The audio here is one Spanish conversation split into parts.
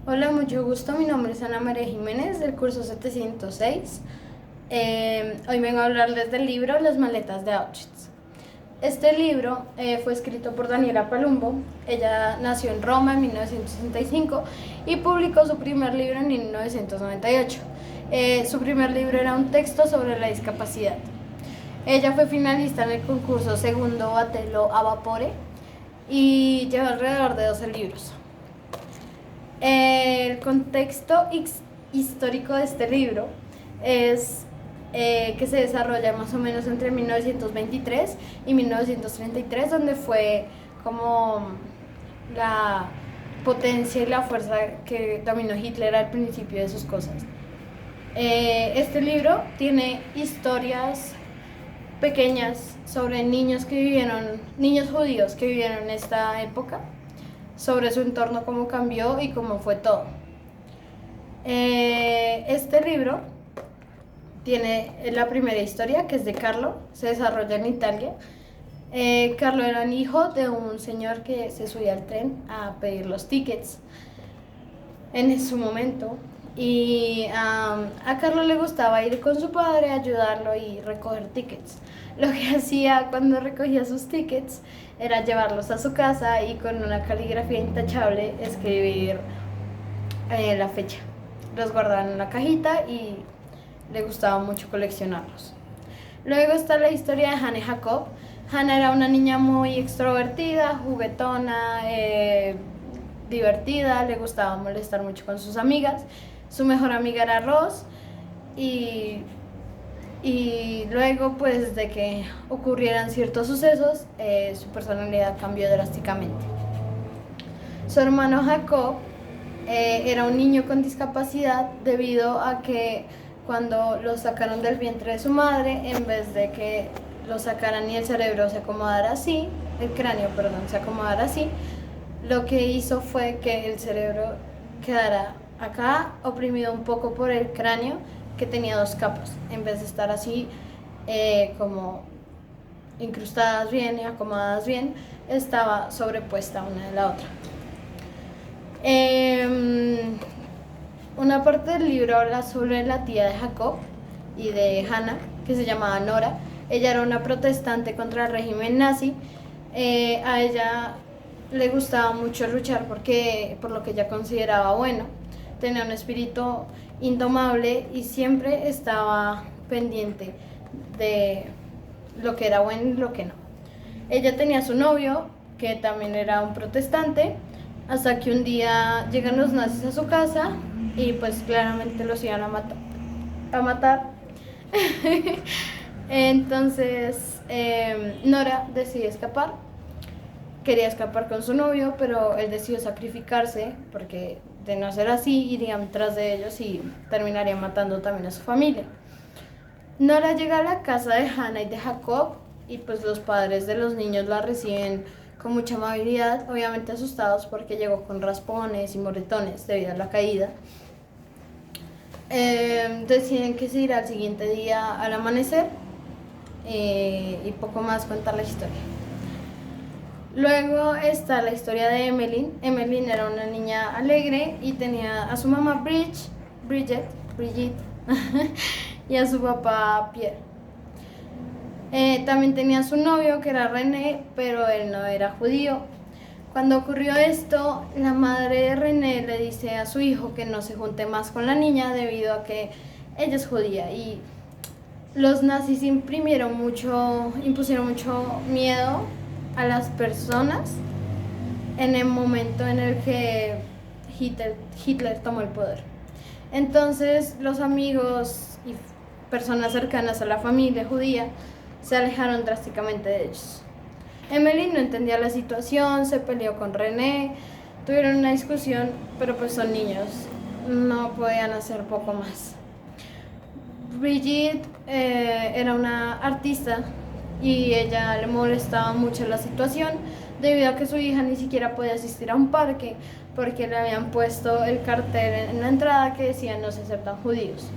Hola, mucho gusto. Mi nombre es Ana María Jiménez del curso 706. Hoy vengo a hablarles del libro Las maletas de Auschwitz. Este libro fue escrito por Daniela Palumbo. Ella nació en Roma en 1965 y publicó su primer libro en 1998. Su primer libro era un texto sobre la discapacidad. Ella fue finalista en el concurso Segundo Batelo a Vapore y lleva alrededor de 12 libros. El contexto histórico de este libro es que se desarrolla más o menos entre 1923 y 1933, donde fue como la potencia y la fuerza que dominó Hitler al principio de sus cosas. Este libro tiene historias pequeñas sobre niños judíos que vivieron en esta época, sobre su entorno, cómo cambió y cómo fue todo. Este libro tiene la primera historia, que es de Carlo, se desarrolla en Italia. Carlo era un hijo de un señor que se subía al tren a pedir los tickets en su momento, y a Carlo le gustaba ir con su padre a ayudarlo y recoger tickets. Lo que hacía cuando recogía sus tickets era llevarlos a su casa y con una caligrafía intachable escribir la fecha. Los guardaba en una cajita y le gustaba mucho coleccionarlos. Luego está la historia de Hannah Jacob. Hannah era una niña muy extrovertida, juguetona, divertida, le gustaba molestar mucho con sus amigas. Su mejor amiga era Ross y luego, pues, de que ocurrieran ciertos sucesos, su personalidad cambió drásticamente. Su hermano Jacob era un niño con discapacidad debido a que cuando lo sacaron del vientre de su madre, en vez de que lo sacaran y el cerebro se acomodara así, el cráneo, perdón, se acomodara así, lo que hizo fue que el cerebro quedara acá oprimido un poco por el cráneo, que tenía dos capas, en vez de estar así como incrustadas bien y acomodadas bien, estaba sobrepuesta una de la otra. Una parte del libro habla sobre la tía de Jacob y de Hannah, que se llamaba Nora. Ella era una protestante contra el régimen nazi. A ella le gustaba mucho luchar por lo que ella consideraba bueno. Tenía un espíritu indomable y siempre estaba pendiente de lo que era bueno y lo que no. Ella tenía su novio, que también era un protestante, hasta que un día llegan los nazis a su casa y pues claramente los iban a matar. Entonces Nora decide escapar. Quería escapar con su novio, pero él decidió sacrificarse porque de no ser así irían tras de ellos y terminaría matando también a su familia. Nora llega a la casa de Hannah y de Jacob y pues los padres de los niños la reciben con mucha amabilidad, obviamente asustados porque llegó con raspones y moretones debido a la caída. Deciden que se irá al siguiente día al amanecer y poco más cuenta la historia. Luego está la historia de Emmeline. Emmeline era una niña alegre y tenía a su mamá Brigitte, y a su papá Pierre. También tenía a su novio, que era René, pero él no era judío. Cuando ocurrió esto, la madre de René le dice a su hijo que no se junte más con la niña debido a que ella es judía, y los nazis impusieron mucho miedo a las personas en el momento en el que Hitler tomó el poder. Entonces los amigos y personas cercanas a la familia judía se alejaron drásticamente de ellos. Emily no entendía la situación, se peleó con René, tuvieron una discusión, pero pues son niños, no podían hacer poco más. Brigitte era una artista y ella le molestaba mucho la situación debido a que su hija ni siquiera podía asistir a un parque porque le habían puesto el cartel en la entrada que decía no se aceptan judíos.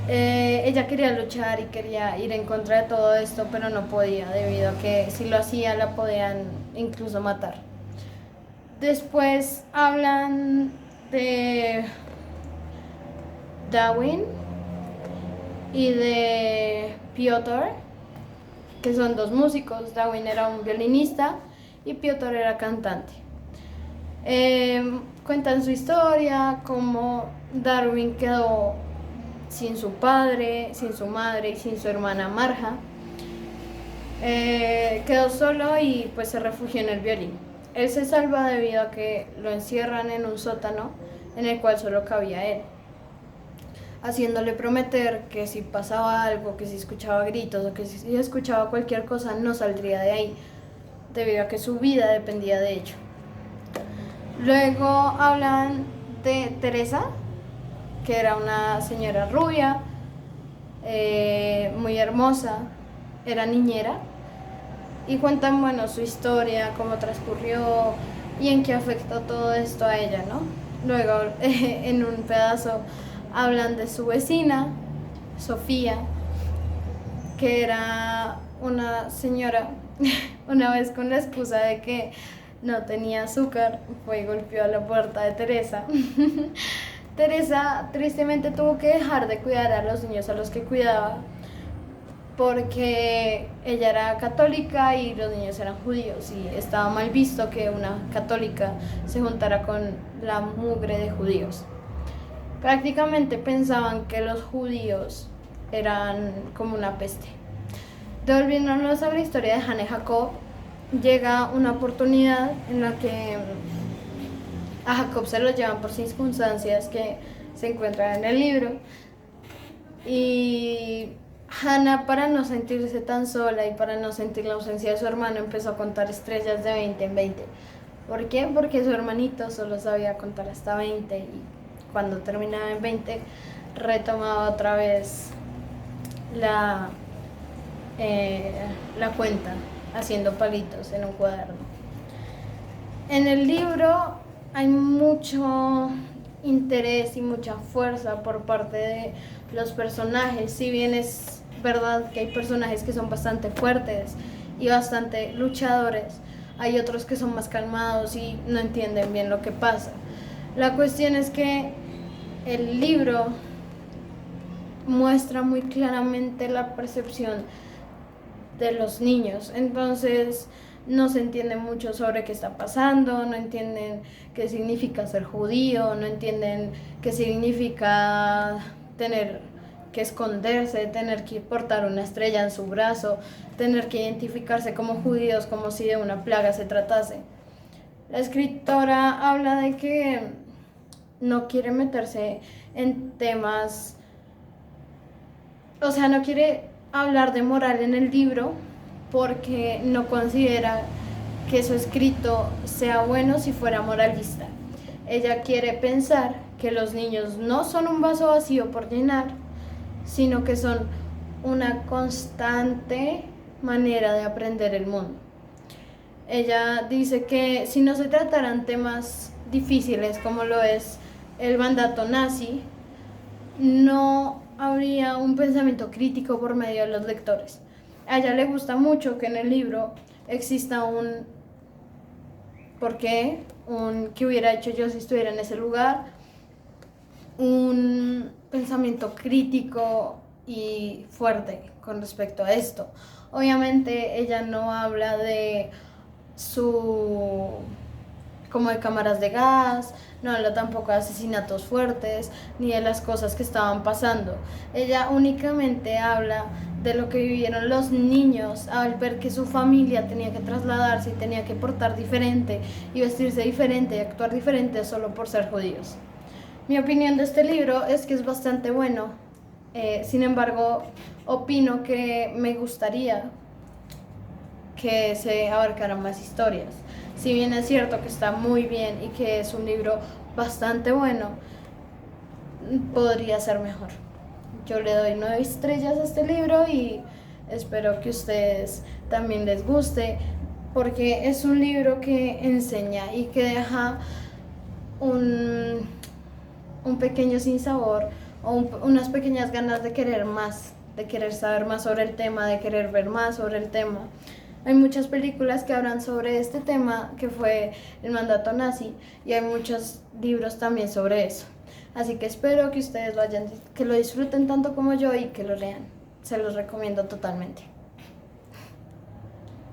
Ella quería luchar y quería ir en contra de todo esto, pero no podía debido a que si lo hacía la podían incluso matar. Después hablan de Darwin y de Piotr, que son dos músicos. Darwin era un violinista y Piotr era cantante. Cuentan su historia, cómo Darwin quedó sin su padre, sin su madre y sin su hermana Marja. Quedó solo y pues se refugió en el violín. Él se salva debido a que lo encierran en un sótano en el cual solo cabía él, haciéndole prometer que si pasaba algo, que si escuchaba gritos o que si escuchaba cualquier cosa no saldría de ahí, debido a que su vida dependía de ello. Luego hablan de Teresa, que era una señora rubia, muy hermosa, era niñera, y cuentan, bueno, su historia, cómo transcurrió y en qué afectó todo esto a ella, ¿no? Luego, en un pedazo, hablan de su vecina, Sofía, que era una señora, una vez con la excusa de que no tenía azúcar, fue y golpeó a la puerta de Teresa. Teresa tristemente tuvo que dejar de cuidar a los niños a los que cuidaba, porque ella era católica y los niños eran judíos y estaba mal visto que una católica se juntara con la mugre de judíos. Prácticamente pensaban que los judíos eran como una peste. Devolviéndonos a la historia de Hannah y Jacob, llega una oportunidad en la que a Jacob se lo llevan por circunstancias que se encuentran en el libro, y Hannah, para no sentirse tan sola y para no sentir la ausencia de su hermano, empezó a contar estrellas de 20 en 20. ¿Por qué? Porque su hermanito solo sabía contar hasta 20 y cuando terminaba en 20 retomaba otra vez la cuenta haciendo palitos en un cuaderno. En el libro hay mucho interés y mucha fuerza por parte de los personajes. Si bien es verdad que hay personajes que son bastante fuertes y bastante luchadores, hay otros que son más calmados y no entienden bien lo que pasa. La cuestión es que el libro muestra muy claramente la percepción de los niños, entonces no se entiende mucho sobre qué está pasando, no entienden qué significa ser judío, no entienden qué significa tener que esconderse, tener que portar una estrella en su brazo, tener que identificarse como judíos como si de una plaga se tratase. La escritora habla de que no quiere meterse en temas, o sea, no quiere hablar de moral en el libro porque no considera que su escrito sea bueno si fuera moralista. Ella quiere pensar que los niños no son un vaso vacío por llenar, sino que son una constante manera de aprender el mundo. Ella dice que si no se trataran temas difíciles como lo es el mandato nazi, no habría un pensamiento crítico por medio de los lectores. A ella le gusta mucho que en el libro exista un ¿por qué? Un ¿qué hubiera hecho yo si estuviera en ese lugar? Un pensamiento crítico y fuerte con respecto a esto. Obviamente ella no habla de como de cámaras de gas, no habla tampoco de asesinatos fuertes, ni de las cosas que estaban pasando. Ella únicamente habla de lo que vivieron los niños al ver que su familia tenía que trasladarse y tenía que portar diferente y vestirse diferente y actuar diferente solo por ser judíos. Mi opinión de este libro es que es bastante bueno, sin embargo, opino que me gustaría que se abarcaran más historias. Si bien es cierto que está muy bien y que es un libro bastante bueno, podría ser mejor. Yo le doy 9 estrellas a este libro y espero que a ustedes también les guste, porque es un libro que enseña y que deja un pequeño sinsabor o unas pequeñas ganas de querer más, de querer saber más sobre el tema, de querer ver más sobre el tema. Hay muchas películas que hablan sobre este tema, que fue el mandato nazi, y hay muchos libros también sobre eso. Así que espero que ustedes que lo disfruten tanto como yo y que lo lean. Se los recomiendo totalmente.